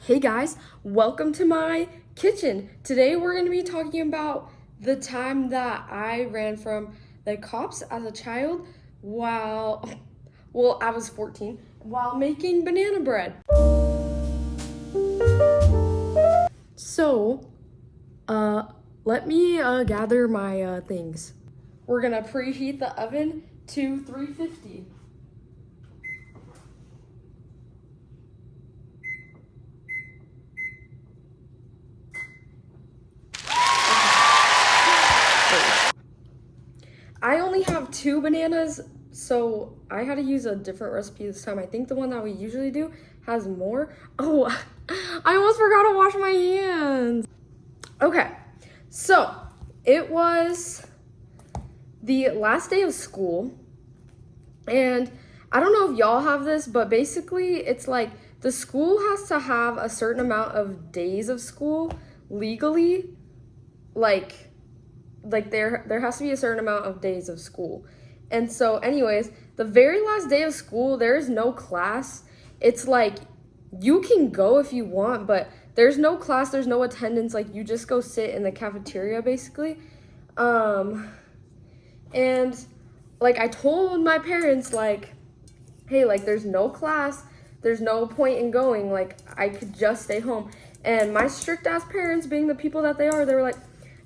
Hey guys, welcome to my kitchen. Today we're going to be talking about the time that I ran from the cops as a child I was 14, while making banana bread. So, let me gather my things. We're going to preheat the oven to 350. I only have 2 bananas, so I had to use a different recipe this time. I think the one that we usually do has more. Oh, I almost forgot to wash my hands. Okay, so it was the last day of school, and I don't know if y'all have this, but basically it's like the school has to have a certain amount of days of school legally, like there has to be a certain amount of days of school. And so anyways, the very last day of school, there is no class. It's like you can go if you want, but there's no class, there's no attendance. Like you just go sit in the cafeteria basically. And like I told my parents, like, hey, like there's no class, there's no point in going, like I could just stay home. And my strict ass parents, being the people that they were like,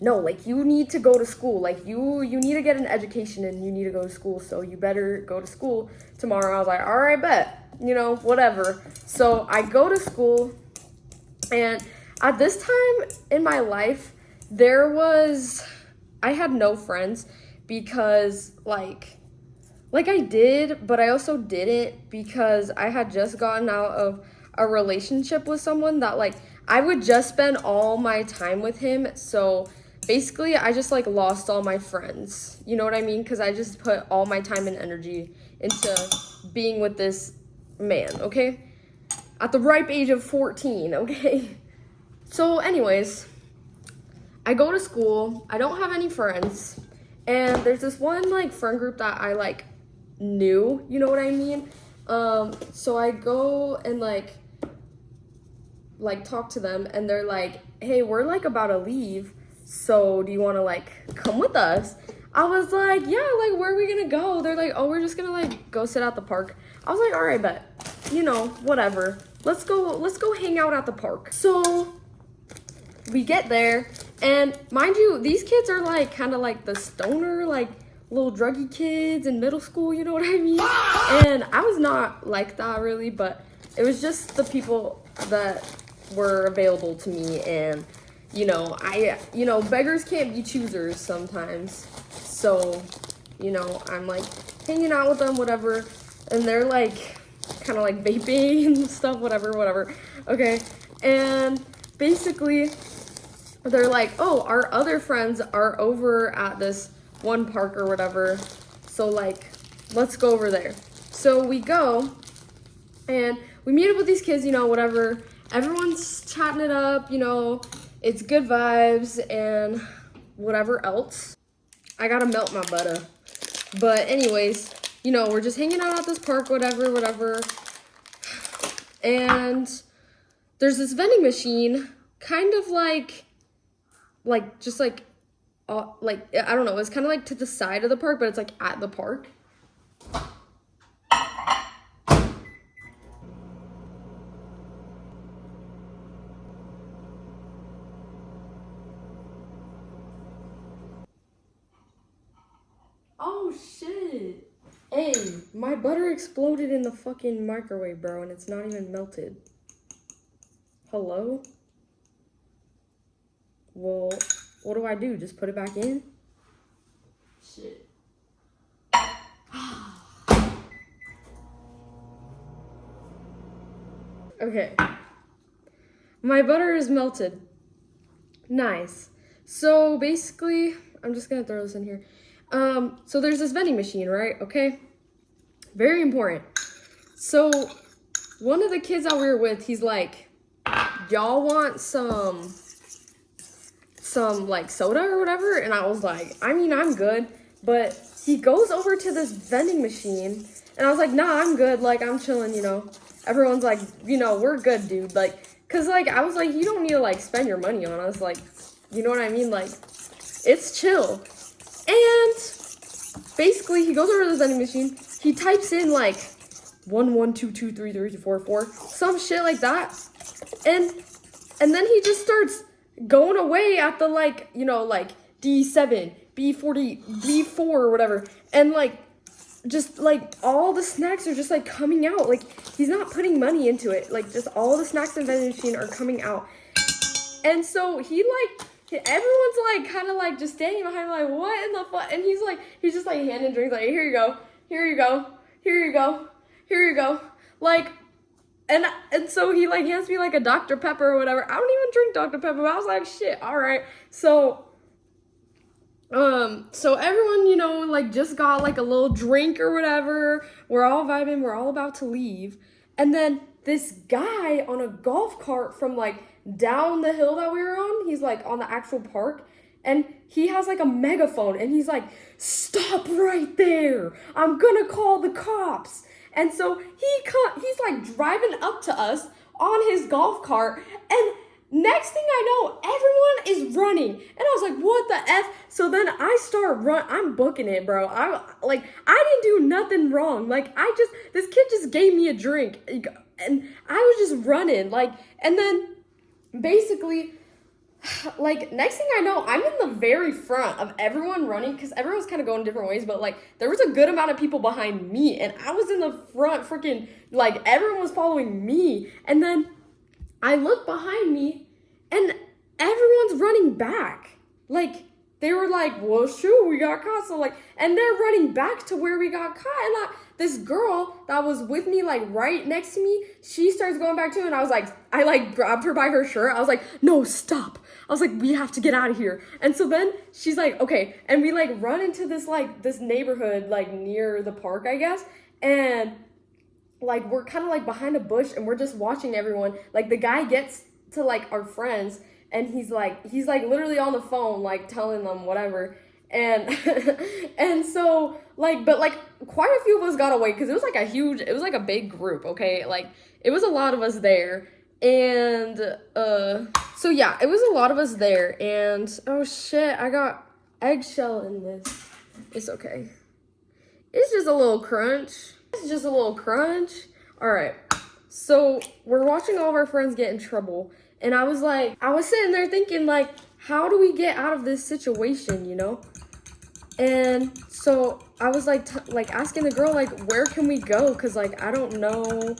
no, like you need to go to school, like you need to get an education and you need to go to school, so you better go to school tomorrow. I was like, all right, bet, whatever. So I go to school, and at this time in my life, I had no friends, because like I did, but I also didn't, because I had just gotten out of a relationship with someone that like I would just spend all my time with him. So basically I just like lost all my friends. You know what I mean? Because I just put all my time and energy into being with this man, okay? At the ripe age of 14, okay? So anyways, I go to school. I don't have any friends. And there's this one like friend group that I like knew, you know what I mean? So I go and like talk to them, and they're like, hey, we're like about to leave, so do you want to like come with us? I was like, yeah, like where are we gonna go? They're like, oh, we're just gonna like go sit at the park. I was like, all right, bet, whatever, let's go hang out at the park. So we get there, and mind you, these kids are like kind of like the stoner, like little druggy kids in middle school, you know what I mean? And I was not like that really, but it was just the people that were available to me. And beggars can't be choosers sometimes. So I'm like hanging out with them, whatever, and they're like kind of like vaping and stuff, whatever. Okay, and basically they're like, oh, our other friends are over at this one park or whatever, so like let's go over there. So we go and we meet up with these kids, whatever, everyone's chatting it up, it's good vibes and whatever else. I gotta melt my butter. But anyways, we're just hanging out at this park, whatever. And there's this vending machine, kind of like just like I don't know, it's kind of like to the side of the park, but it's like at the park. Oh shit. Hey, my butter exploded in the fucking microwave, bro, and it's not even melted. Hello? Well, what do I do? Just put it back in? Shit. Okay. My butter is melted. Nice. So basically, I'm just gonna throw this in here. So there's this vending machine, right? Okay. Very important. So one of the kids that we were with, he's like, y'all want some like soda or whatever? And I was like, I mean, I'm good. But he goes over to this vending machine, and I was like, nah, I'm good. Like, I'm chilling, Everyone's like, we're good, dude. Like, Cause like I was like, you don't need to like spend your money on us, like, you know what I mean? Like, it's chill. And basically he goes over to the vending machine, he types in like 11223334, some shit like that. And then he just starts going away at the like, you know, like D7, B40, B4 or whatever. And like just like all the snacks are just like coming out. Like he's not putting money into it. Like just all the snacks in the vending machine are coming out. And so he like, everyone's like kind of like just standing behind him like, what in the fuck? And he's just like handing drinks like, here you go, here you go, here you go, here you go. Like, and so he like hands me like a Dr. Pepper or whatever. I don't even drink Dr. Pepper, but I was like, shit, all right. So everyone, you know, like just got like a little drink or whatever. We're all vibing, we're all about to leave. And then this guy on a golf cart from like down the hill that we were on, he's like on the actual park, and he has like a megaphone, and he's like, stop right there, I'm gonna call the cops. And so he's like driving up to us on his golf cart, and next thing I know, everyone is running. And I was like, what the F? So then I start I'm booking it, bro. I didn't do nothing wrong. Like, this kid just gave me a drink. And I was just running. Like, and then basically, like, next thing I know, I'm in the very front of everyone running, because everyone's kind of going different ways, but, like, there was a good amount of people behind me, and I was in the front freaking, like, everyone was following me. And then I look behind me, and everyone's running back. Like, they were like, well, shoot, we got caught. So, like, and they're running back to where we got caught. And this girl that was with me, like, right next to me, she starts going back too. And I was like, I, like, grabbed her by her shirt. I was like, no, stop. I was like, we have to get out of here. And so then she's like, okay. And we, like, run into this, like, this neighborhood, like, near the park, I guess. And like, we're kind of like behind a bush, and we're just watching everyone. Like, the guy gets to like our friends, and he's like literally on the phone, like telling them whatever. And and so like, but like quite a few of us got away, because it was like a big group, okay? Like, it was a lot of us there. And so yeah, it was a lot of us there. And oh shit, I got eggshell in this. It's okay. It's just a little crunch. It's just a little crunch. All right. So we're watching all of our friends get in trouble. And I was sitting there thinking, like, how do we get out of this situation, you know? And so I was like asking the girl, like, where can we go? Cause like, I don't know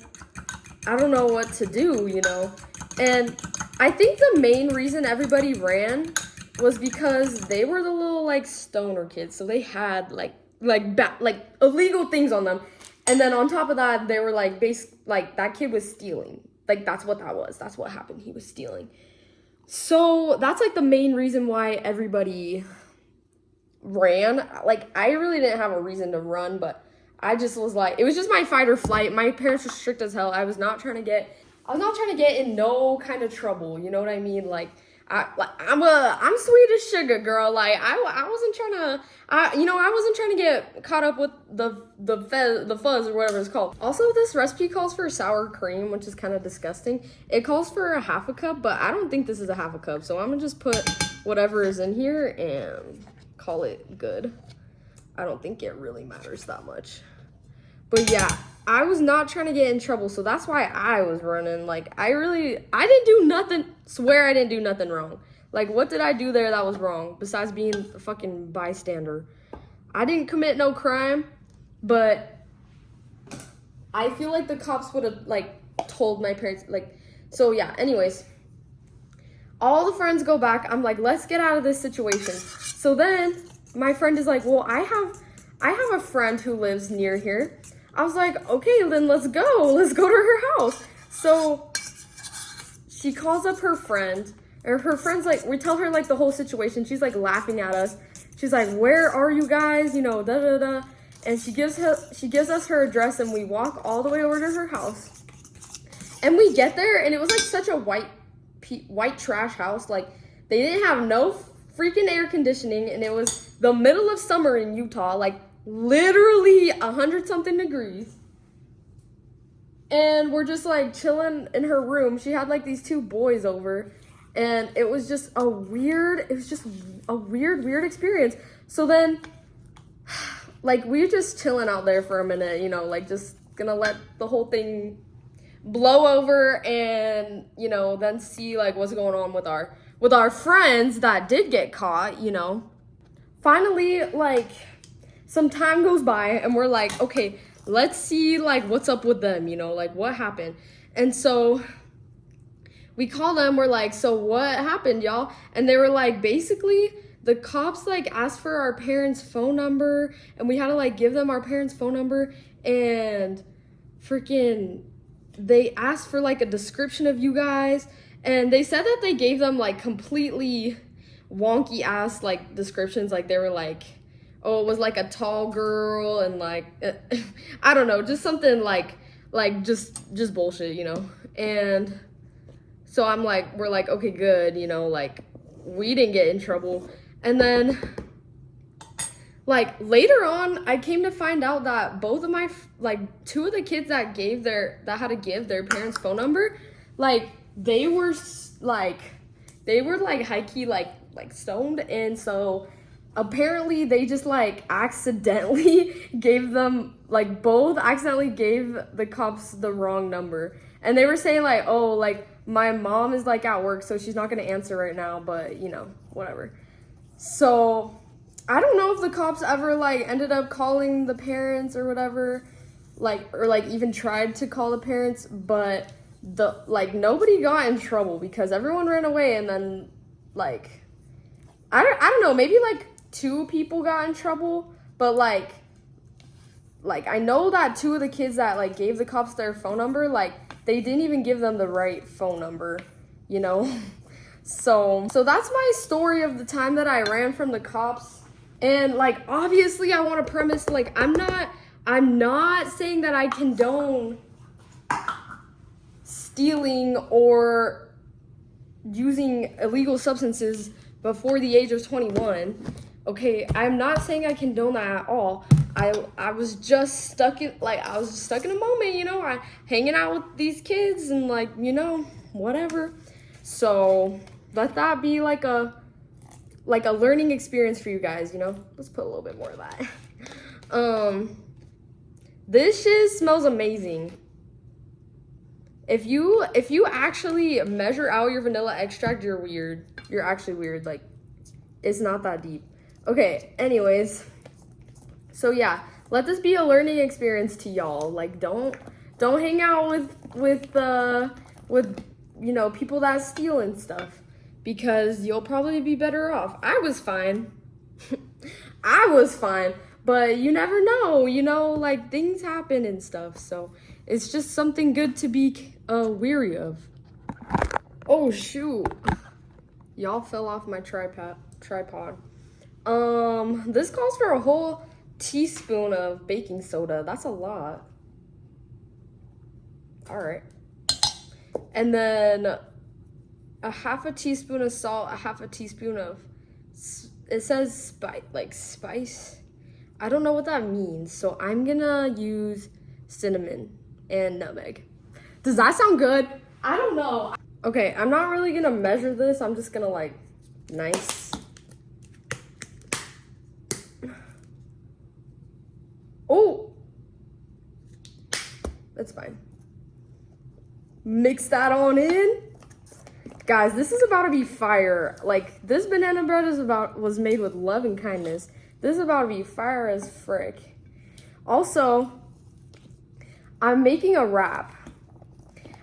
what to do, you know? And I think the main reason everybody ran was because they were the little like stoner kids. So they had like illegal things on them. And then on top of that, they were like, that kid was stealing. Like, that's what that was. That's what happened. He was stealing. So that's like the main reason why everybody ran. Like, I really didn't have a reason to run, but I just was like, it was just my fight or flight. My parents were strict as hell. I was not trying to get in no kind of trouble. You know what I mean? Like, I'm sweet as sugar, girl. Like, I wasn't trying to get caught up with the fuzz or whatever it's called. Also, this recipe calls for sour cream, which is kind of disgusting. It calls for a half a cup, but I don't think this is a half a cup. So I'm gonna just put whatever is in here and call it good. I don't think it really matters that much. But yeah, I was not trying to get in trouble, so that's why I was running. Like, I didn't do nothing, swear I didn't do nothing wrong. Like, what did I do there that was wrong, besides being a fucking bystander? I didn't commit no crime, but I feel like the cops would have, like, told my parents, like, so yeah, anyways. All the friends go back, I'm like, let's get out of this situation. So then, my friend is like, well, I have a friend who lives near here. I was like, okay, then let's go to her house. So she calls up her friend, or her friend's like, we tell her like the whole situation. She's like laughing at us. She's like, where are you guys? You know, da da da. And she gives us her address, and we walk all the way over to her house. And we get there, and it was like such a white trash house. Like, they didn't have no freaking air conditioning, and it was the middle of summer in Utah, like literally 100-something degrees. and we're just like chilling in her room. She had like these two boys over, and it was just a weird experience. So then like we were just chilling out there for a minute, you know, like just gonna let the whole thing blow over and, you know, then see like what's going on with our friends that did get caught, you know. Finally, like some time goes by and we're like, okay, let's see like what's up with them, you know, like what happened. And so we call them, we're like, so what happened, y'all? And they were like, basically the cops like asked for our parents' phone number and we had to like give them our parents' phone number, and freaking they asked for like a description of you guys, and they said that they gave them like completely wonky ass like descriptions. Like they were like, oh, it was like a tall girl and like I don't know, just something like just bullshit, you know. And so I'm like, we're like, okay, good, you know, like we didn't get in trouble. And then like later on, I came to find out that both of my like two of the kids that had to give their parents' phone number, like they were like high key like stoned, and so apparently they just like accidentally gave them like both accidentally gave the cops the wrong number, and they were saying like, oh, like my mom is like at work so she's not gonna answer right now, but you know, whatever. So I don't know if the cops ever like ended up calling the parents or whatever, like, or like even tried to call the parents, but the like nobody got in trouble because everyone ran away. And then like I don't know, maybe like 2 people got in trouble, but like I know that 2 of the kids that like gave the cops their phone number, like they didn't even give them the right phone number, you know. So that's my story of the time that I ran from the cops. And like obviously I want to premise, like I'm not saying that I condone stealing or using illegal substances before the age of 21. Okay, I'm not saying I condone that at all. I was just stuck in a moment, you know, hanging out with these kids and like, you know, whatever. So let that be like a learning experience for you guys, you know. Let's put a little bit more of that. This shit smells amazing. If you actually measure out your vanilla extract, you're weird. You're actually weird. Like, it's not that deep. Okay, anyways. So yeah, let this be a learning experience to y'all. Like, don't hang out with you know, people that steal and stuff, because you'll probably be better off. I was fine. I was fine, but you never know, you know, like things happen and stuff. So it's just something good to be weary of. Oh shoot, y'all fell off my tripod. This calls for a whole teaspoon of baking soda. That's a lot. All right. And then a half a teaspoon of salt, a half a teaspoon of, it says spice. I don't know what that means, so I'm gonna use cinnamon and nutmeg. Does that sound good? I don't know. Okay, I'm not really gonna measure this. I'm just gonna like, nice. Oh, that's fine. Mix that on in. Guys, this is about to be fire. Like, this banana bread was made with love and kindness. This is about to be fire as frick. Also, I'm making a wrap.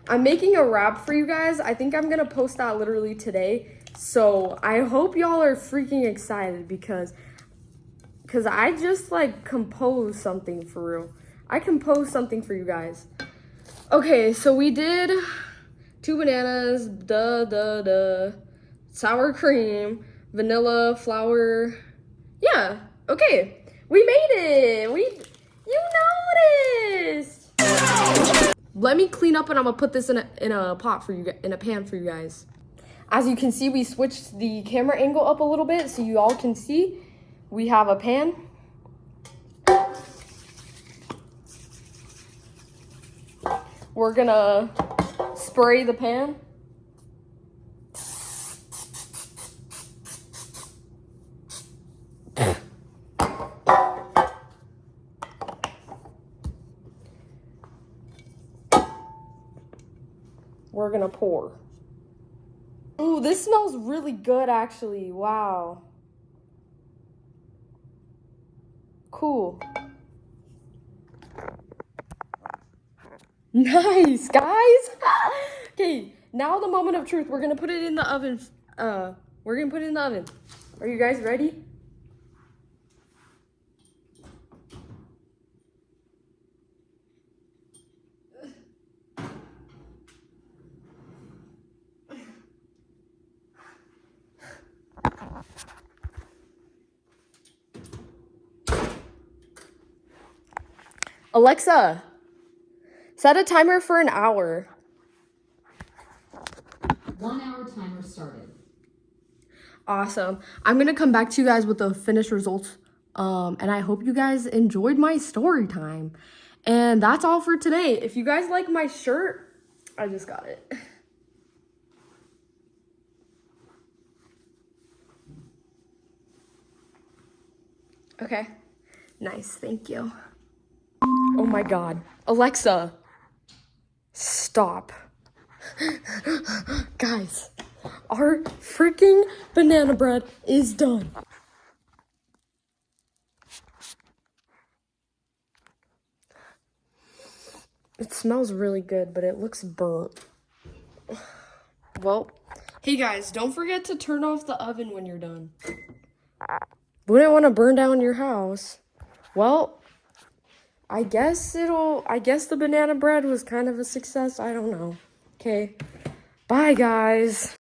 I'm making a wrap for you guys. I think I'm gonna post that literally today. So I hope y'all are freaking excited because I just like composed something for real. I composed something for you guys. Okay, so we did 2 bananas, sour cream, vanilla, flour. Yeah, okay. We made it. You noticed. Let me clean up and I'm gonna put this in a pot for you, in a pan for you guys. As you can see, we switched the camera angle up a little bit so you all can see. We have a pan. We're gonna spray the pan. We're gonna pour. Ooh, this smells really good actually. Wow. Cool. Nice, guys. Okay, now the moment of truth. We're gonna put it in the oven. We're gonna put it in the oven. Are you guys ready? Alexa, set a timer for an hour. 1 hour timer started. Awesome. I'm gonna come back to you guys with the finished results. And I hope you guys enjoyed my story time. And that's all for today. If you guys like my shirt, I just got it. Okay. Nice, thank you. Oh my God. Alexa, stop. Guys, our freaking banana bread is done. It smells really good, but it looks burnt. Well, hey guys, don't forget to turn off the oven when you're done. Wouldn't want to burn down your house. Well, I guess the banana bread was kind of a success. I don't know. Okay. Bye, guys.